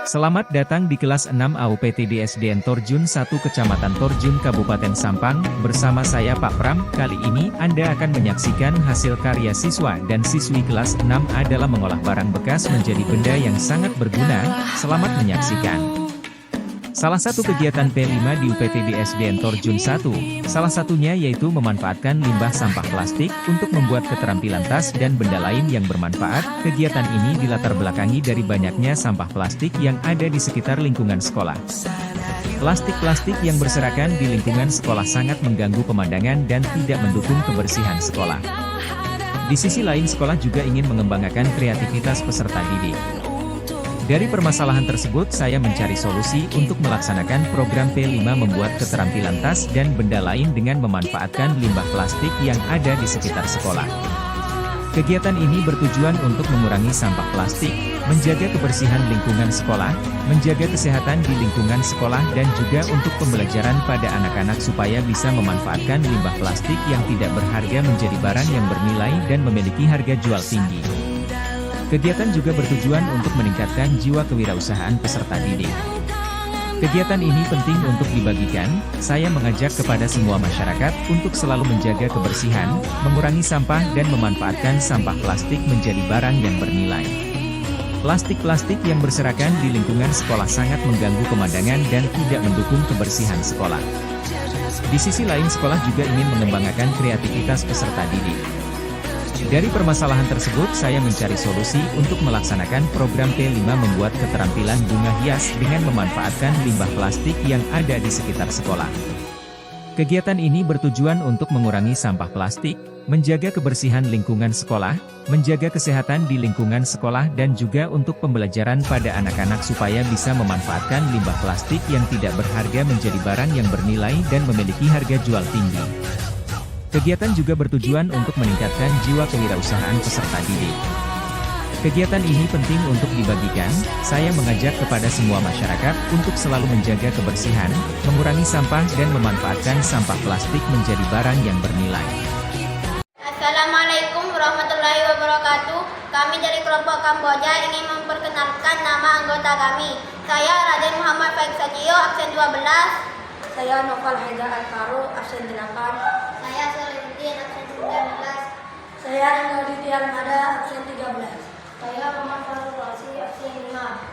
Selamat datang di kelas 6 AUPTD SDN Torjun 1 Kecamatan Torjun Kabupaten Sampang, bersama saya Pak Pram. Kali ini Anda akan menyaksikan hasil karya siswa dan siswi kelas 6A dalam mengolah barang bekas menjadi benda yang sangat berguna. Selamat menyaksikan. Salah satu kegiatan P5 di UPTD SDN Torjun 1, salah satunya yaitu memanfaatkan limbah sampah plastik untuk membuat keterampilan tas dan benda lain yang bermanfaat. Kegiatan ini dilatar belakangi dari banyaknya sampah plastik yang ada di sekitar lingkungan sekolah. Plastik-plastik yang berserakan di lingkungan sekolah sangat mengganggu pemandangan dan tidak mendukung kebersihan sekolah. Di sisi lain, sekolah juga ingin mengembangkan kreativitas peserta didik. Dari permasalahan tersebut, saya mencari solusi untuk melaksanakan program P5 membuat keterampilan tas dan benda lain dengan memanfaatkan limbah plastik yang ada di sekitar sekolah. Kegiatan ini bertujuan untuk mengurangi sampah plastik, menjaga kebersihan lingkungan sekolah, menjaga kesehatan di lingkungan sekolah, dan juga untuk pembelajaran pada anak-anak supaya bisa memanfaatkan limbah plastik yang tidak berharga menjadi barang yang bernilai dan memiliki harga jual tinggi. Kegiatan juga bertujuan untuk meningkatkan jiwa kewirausahaan peserta didik. Kegiatan ini penting untuk dibagikan. Saya mengajak kepada semua masyarakat untuk selalu menjaga kebersihan, mengurangi sampah dan memanfaatkan sampah plastik menjadi barang yang bernilai. Plastik-plastik yang berserakan di lingkungan sekolah sangat mengganggu pemandangan dan tidak mendukung kebersihan sekolah. Di sisi lain, sekolah juga ingin mengembangkan kreativitas peserta didik. Dari permasalahan tersebut, saya mencari solusi untuk melaksanakan program P5 membuat keterampilan bunga hias dengan memanfaatkan limbah plastik yang ada di sekitar sekolah. Kegiatan ini bertujuan untuk mengurangi sampah plastik, menjaga kebersihan lingkungan sekolah, menjaga kesehatan di lingkungan sekolah, dan juga untuk pembelajaran pada anak-anak supaya bisa memanfaatkan limbah plastik yang tidak berharga menjadi barang yang bernilai dan memiliki harga jual tinggi. Kegiatan juga bertujuan untuk meningkatkan jiwa kewirausahaan peserta didik. Kegiatan ini penting untuk dibagikan. Saya mengajak kepada semua masyarakat untuk selalu menjaga kebersihan, mengurangi sampah dan memanfaatkan sampah plastik menjadi barang yang bernilai. Assalamualaikum warahmatullahi wabarakatuh. Kami dari kelompok Kamboja ingin memperkenalkan nama anggota kami. Saya Raden Muhammad Faik Sajio, absen 12. Saya Noval Haidar Al-Faru, absen 8. Saya Solihuddin, absen 19. Saya Nurdin Almada, absen 13. Saya Muhammad Farul Rasi, absen 5.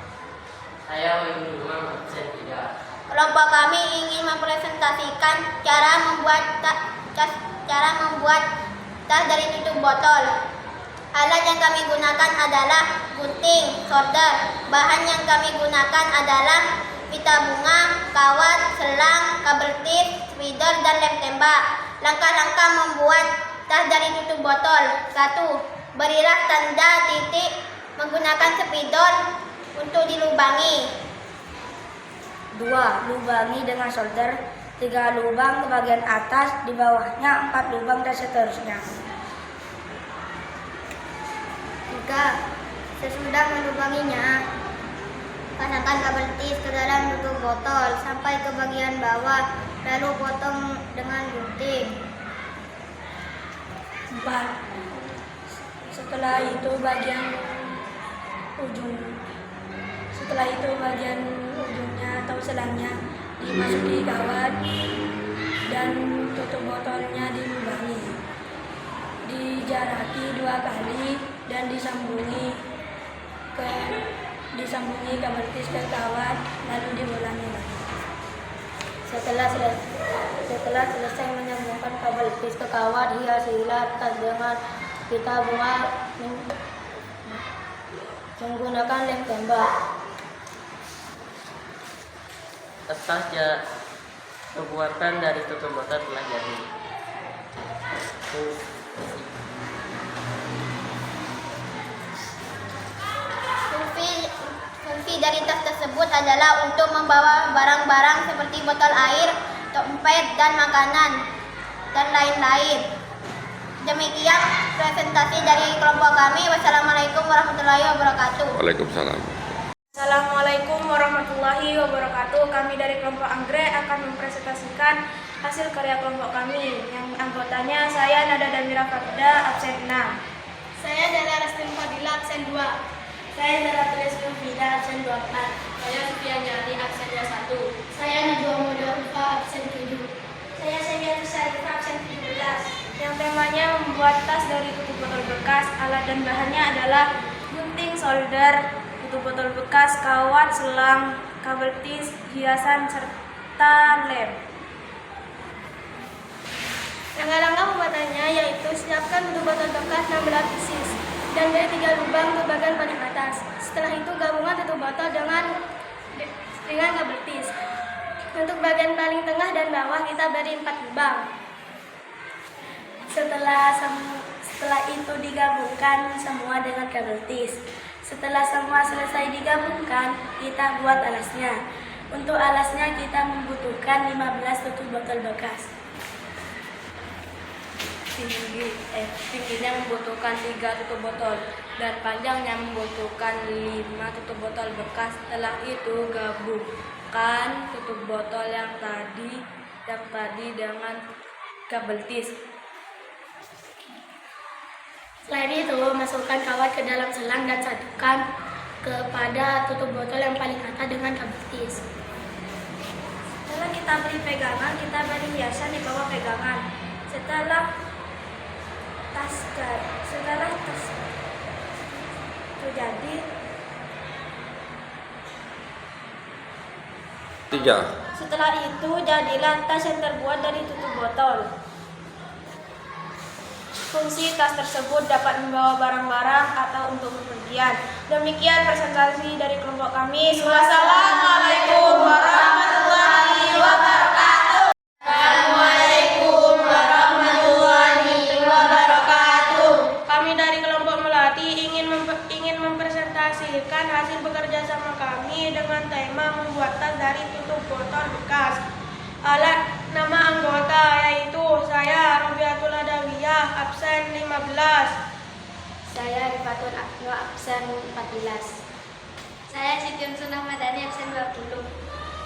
Saya Wahyu Umam, absen 3. Kelompok kami ingin mempresentasikan cara membuat tas dari tutup botol. Alat yang kami gunakan adalah gunting, solder. Bahan yang kami gunakan adalah pita bunga, kawat, selang, kabel tip, spidol, dan lem tembak. Langkah-langkah membuat tas dari tutup botol. 1. Berilah tanda titik menggunakan spidol untuk dilubangi. 2. Lubangi dengan solder 3 lubang ke bagian atas, di bawahnya 4 lubang dan seterusnya. 3. Sesudah melubanginya, pasangkan kabel tis ke dalam tutup botol sampai ke bagian bawah, lalu potong dengan gunting. 4. Setelah itu bagian ujungnya atau selangnya dimasuki kawat dan tutup botolnya dilubangi. Dijaraki 2 kali dan disambungi kabel tis ke kawat, lalu diulangi lagi. Setelah selesai menyambungkan kabel tis ke kawat, hiasilah tas dengan pita bunga menggunakan lem tembak. Tas pembuatan dari tutup botol telah jadi. Fungsi dari tas tersebut adalah untuk membawa barang-barang seperti botol air, dompet, dan makanan, dan lain-lain. Demikian presentasi dari kelompok kami. Wassalamualaikum warahmatullahi wabarakatuh. Waalaikumsalam. Assalamualaikum warahmatullahi wabarakatuh. Kami dari kelompok Anggrek akan mempresentasikan hasil karya kelompok kami. Yang anggotanya saya Nada Damira Farida, absen 6. Saya Dara Restin Fadila, absen 2. Saya Zara Teles Fida, absen 24. Saya Sufianjani, absennya 1. Saya Najwa Mudafa, absen 7. Saya Sayyidatu Syarifah, absen 17. Yang temanya membuat tas dari tutup botol bekas. Alat dan bahannya adalah gunting, solder, tutup botol bekas, kawat, selang, kabel tis, hiasan, serta lem. Langkah-langkah pembuatannya yaitu siapkan tutup botol bekas 16 pieces dan beri 3 lubang untuk bagian paling atas. Setelah itu gabungan tutup botol dengan kabel tis. Untuk bagian paling tengah dan bawah kita beri 4 lubang. Setelah itu digabungkan semua dengan kabel tis. Setelah semua selesai digabungkan, kita buat alasnya. Untuk alasnya kita membutuhkan 15 tutup botol bekas. Tingginya membutuhkan 3 tutup botol dan panjangnya membutuhkan 5 tutup botol bekas. Setelah itu gabungkan tutup botol yang tadi dengan kabel tis. Selain itu, masukkan kawat ke dalam selang dan satukan kepada tutup botol yang paling atas dengan kabel tis. Setelah kita beri pegangan, kita beri hiasan di bawah pegangan. Setelah tas itu jadi, 3. setelah itu jadilah tas yang terbuat dari tutup botol. Fungsi tas tersebut dapat membawa barang-barang atau untuk bepergian. Demikian presentasi dari kelompok kami. Wassalamualaikum warahmatullahi wabarakatuh. Assalamualaikum warahmatullahi wabarakatuh. Kami dari kelompok Melati ingin mempresentasikan hasil bekerja sama kami dengan tema membuat tas dari tutup botol bekas. Nama anggota yaitu saya Robiatul Adawiyah, absen 15. Saya Rifatul Akno, absen 14. Saya Siti Sunah Madani, absen 20.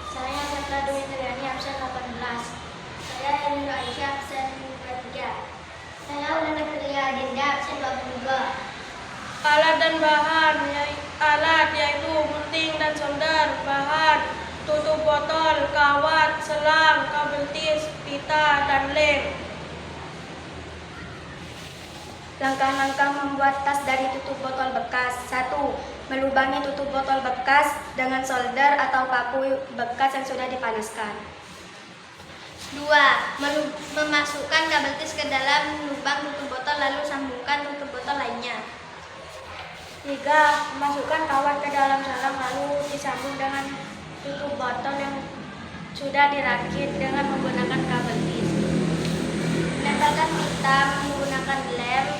Saya Safra Dwi Triani, absen 18. Saya Elina Aisyah, absen 23. Saya Ulana Filia Dinda, absen 22. Alat dan bahan, alat yaitu gunting dan solder, bahan tutup botol, kawat, selang, kabel tis, pita, dan lem. Langkah-langkah membuat tas dari tutup botol bekas. 1. Melubangi tutup botol bekas dengan solder atau paku bekas yang sudah dipanaskan. 2. Memasukkan kabel tis ke dalam lubang tutup botol lalu sambungkan tutup botol lainnya. 3. Masukkan kawat ke dalam selang lalu disambung dengan tutup botol yang sudah dirakit dengan menggunakan kabel tis. Menempelkan pita menggunakan lem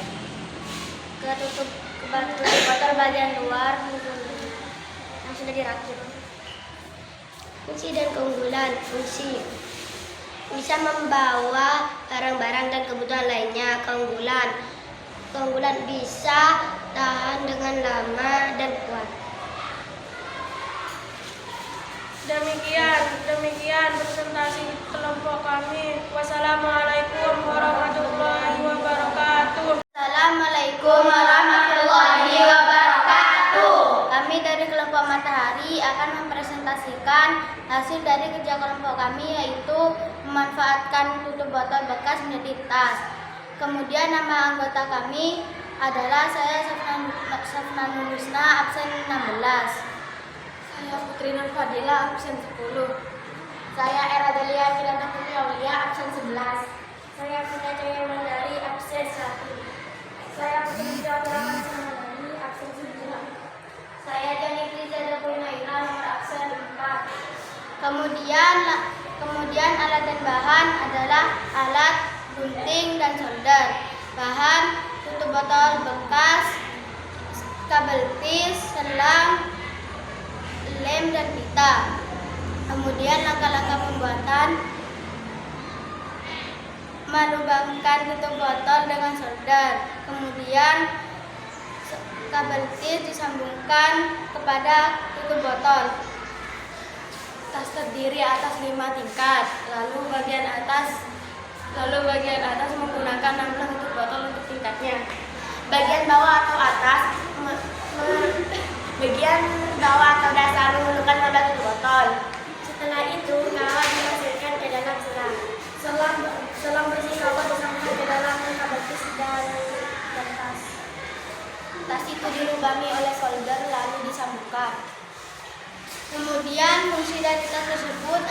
ke tutup botol bagian luar yang sudah dirakit. Fungsi dan keunggulan. Fungsi bisa membawa barang-barang dan kebutuhan lainnya. Keunggulan bisa tahan dengan lama dan kuat. Demikian presentasi kelompok kami. Wassalamualaikum warahmatullahi wabarakatuh. Assalamualaikum warahmatullahi wabarakatuh. Kami dari kelompok Matahari akan mempresentasikan hasil dari kerja kelompok kami, yaitu memanfaatkan tutup botol bekas menjadi tas. Kemudian nama anggota kami adalah saya Safna Nulusna, absen 16. Saya Putri Nur Fadila, absen 10. Saya Era Delia Firanda Putri Aulia, absen 11. Saya Punya Cahaya Mandari, absen 1. Saya Putri Jawa Rahman Samadani, absen 9. Saya Jani Trizada Purnaila, nomor absen 4. Kemudian alat dan bahan adalah alat gunting dan solder, bahan tutup botol bekas, kabel tis, selang, lem dan pita. Kemudian langkah-langkah pembuatan: melubangkan tutup botol dengan solder. Kemudian kabel tis disambungkan kepada tutup botol. Tas terdiri atas 5 tingkat. Lalu bagian atas menggunakan 16 tutup botol untuk tingkatnya. Bagian bawah atau atas bagian bawah atau dasar menggunakan roda tutup botol. Setelah itu, kawat dimasukkan ke dalam selang. Selang berisi kawat dimasukkan ke dalam kabel tis dan tas. Tas itu dilubangi oleh solder lalu disambungkan. Kemudian fungsi dari tas tersebut